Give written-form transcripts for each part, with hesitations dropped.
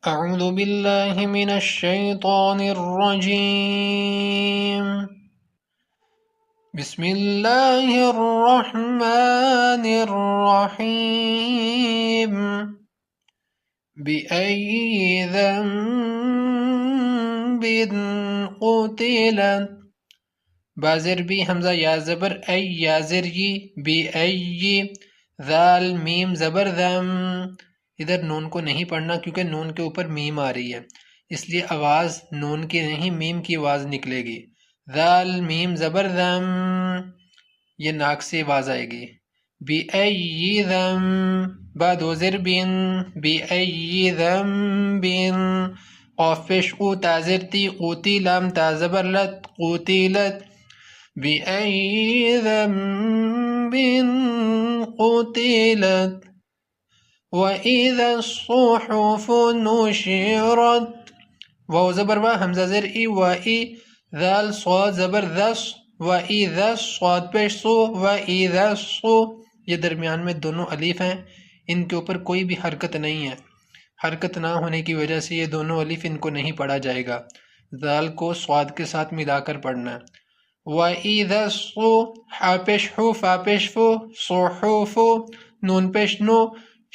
أعوذ بالله من الشيطان الرجيم. بسم الله الرحمن الرحيم. بأي ذنب قتلت. بازر بی حمزہ یا زبر ای یا زرگی بی ای ذال میم زبر ذم. ادھر نون کو نہیں پڑھنا کیونکہ نون کے اوپر میم آ رہی ہے، اس لیے آواز نون کی نہیں میم کی آواز نکلے گی. ذال میم زبر ذم، یہ ناک سے آواز آئے گی. بی ای ذم با دو ضربین بی ای ذنبین. قاف پیش او تازر تی قوتی لام تازبر لت قوتیلت. بأي ذنب قتلت. وإذا الصحف نشرت. واو زبر و حمزہ زر ای و ای ذال صاد زبر ذس و ای ذس صاد پیش سو و ای ذس سو. یہ درمیان میں دونوں الف ہیں، ان کے اوپر کوئی بھی حرکت نہیں ہے. حرکت نہ ہونے کی وجہ سے یہ دونوں الف ان کو نہیں پڑھا جائے گا. ذال کو صاد کے ساتھ ملا کر پڑھنا ہے. وَإِذَا الصُّحُفُ حا پیش حو فا پیش فو صحف نون پیش نو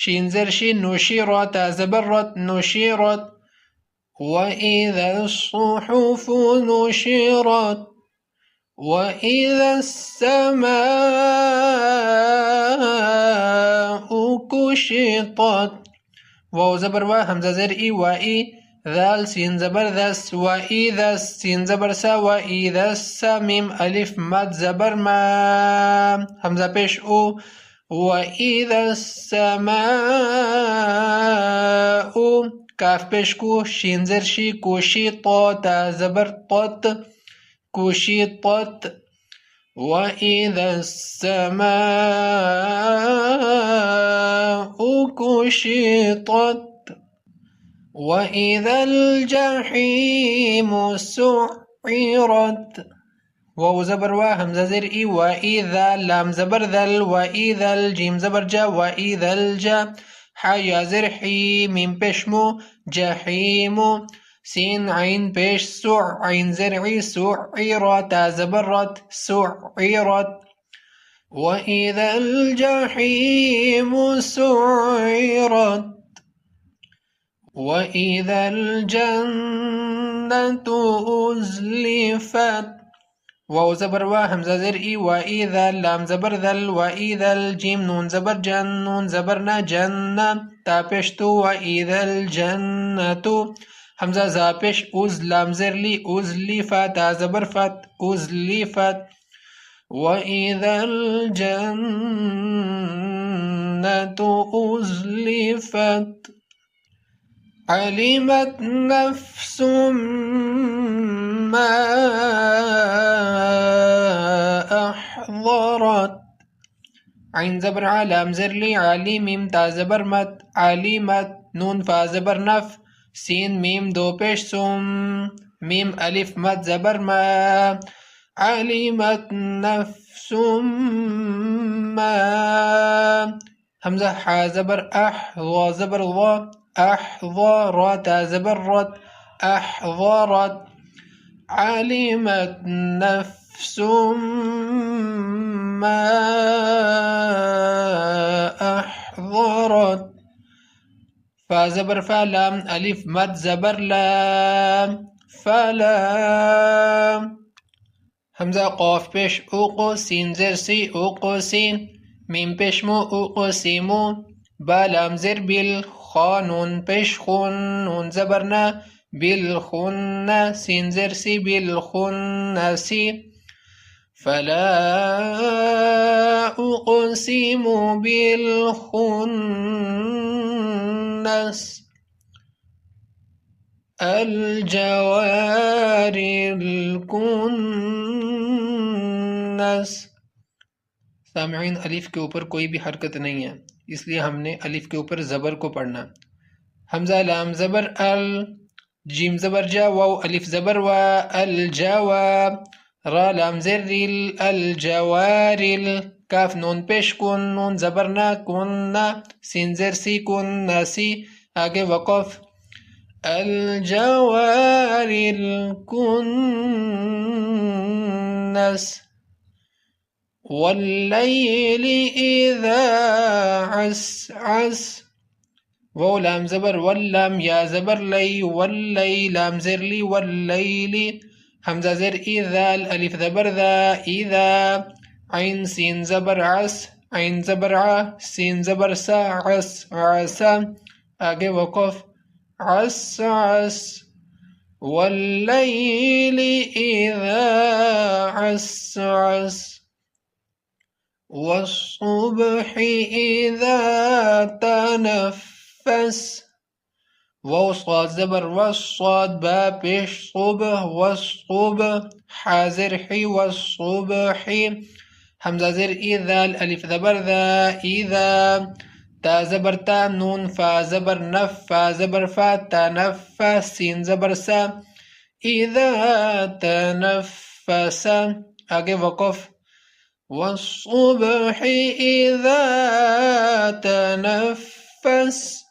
شین زر شی نشرت زبرت نشرت. وَإِذَا الصُّحُفُ نشرت. وَإِذَا السَّمَاءُ كُشطت. واو زبر و حمزہ زر ای و ای ذال سین زبر ذس و ای ذس سین زبر سا و ای ذس سا میم الف مد زبر ما حمزہ پیش او. و ای ذس السماء کاف پیش کو شین زر شی کوشی طا تا زبر طت کوشی طت. و اذا السماء كشطت. وإذا الجحيم سعرت. واو زبر و حمزہ زر ای و اذا لام زبر ذل و اذا الجیم زبر جا و اذا الجا حا یا زر حی میم پیش مو جحیم سین عین پیش سع عین زر عی سعرت زبرت سعرت. وإذا الجحيم سعرت. وإذا الجنة أزلفت. واو زبر و حمزہ زر ای و اذا لام زبر ذل و اذا الجیم نون زبر جن نون زبر نا جن تا پیش تو و اذا الجنة حمزہ زا پیش اوز لام زر لی ازلفت تا زبر فت ازلفت. وإذا الجنة أزلفت. علمت نفس ما أحضرت. عين زبر علام زر لي علي ميم تا زبر مت علمت نون فا زبر نف سين ميم دو پیش سم ميم ألف مت زبر ما. علمت نفس ما حمزة حا زبر أح ضا زبر ضا أحضرت زبرت أحضرت. علمت نفس ما أحضرت. فا زبر فا لام ألف مد زبر لام فلام. حمزہ قاف پیش اوقو سین زر سی اوقو سین میم پیش مو اوقو سیمو با لام زر بیل خا نون پیش خون نون زبرنا بالخن سین زر سی بالخن سی. فلا أقسم بالخنس. الجوار الكنس. سامعین الف کے اوپر کوئی بھی حرکت نہیں ہے، اس لیے ہم نے الف کے اوپر زبر کو پڑھنا. حمزہ لام زبر ال جیم زبر جا واو الف زبر و الجوا را لام زر ال الجوارل کاف نون پیش کن نون زبر نا کن نا سین زر سی کن نا سی آگے وقف. الجوار الكنس والليل إذا عسعس واو لام زبر واللام يا زبر لي واللي لام زر لي والليل همزة زر إذا الألف زبر ذا إذا عين سين زبر عس عين زبر ع سين زبر سا عس عسا آگے وقف عس عس والليل إذا عس عس والصبح إذا تنفس واو صاد زبر والصاد با پیش صبح والصبح حازر حي والصبح همزة زر إذا الألف زبر ذا إذا تا زبر تا نون فا زبر نف فا زبر فا تنفس سين زبر سا إذا تنفس آگے وقف والصبح إذا تنفس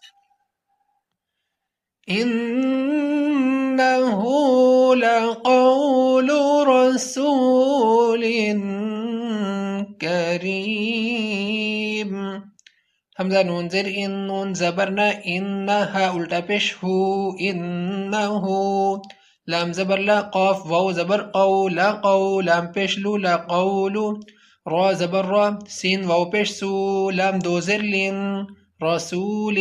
إنه لقول رسول كريم حمزة نون زر إن نون زبرنا إنها الٹا پیش هو إنه لام زبر لا قاف واو زبر قو لا قو لام پیش لو لا قول را زبر را سين واو پیش سو لام دو زر لين رسول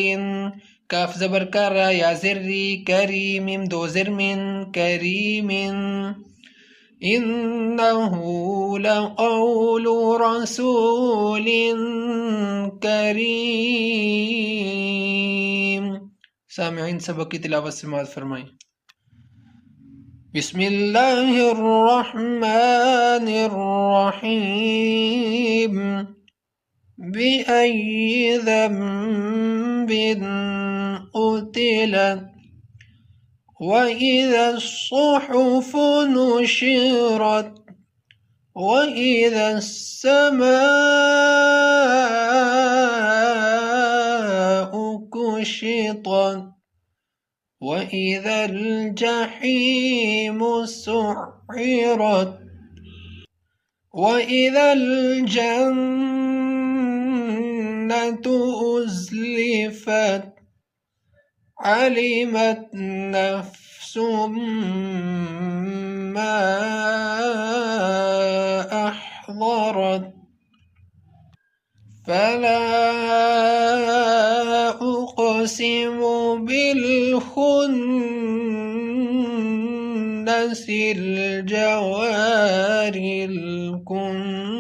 كاف زبر كرا يا زري كريم دو زر من كريم إنه لقول رسول كريم. سامعين سبق کی تلاوت سماعت فرمائیں. بسم الله الرحمن الرحيم. بأي ذنب قتلت وإذا الصحف نشرت وإذا السماء كشطت وإذا الجحيم سعرت وإذا الجنة أزلفت علمت نفس ما أحضرت فلا أقسم بالخنس الجوار الكنس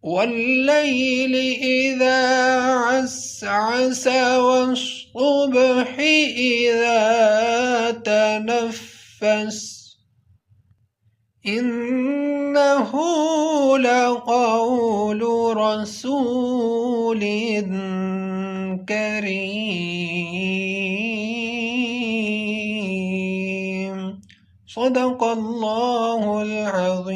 والليل إذا عسعس والصبح إذا تنفس إنه لقول رسول كريم. صدق الله العظيم.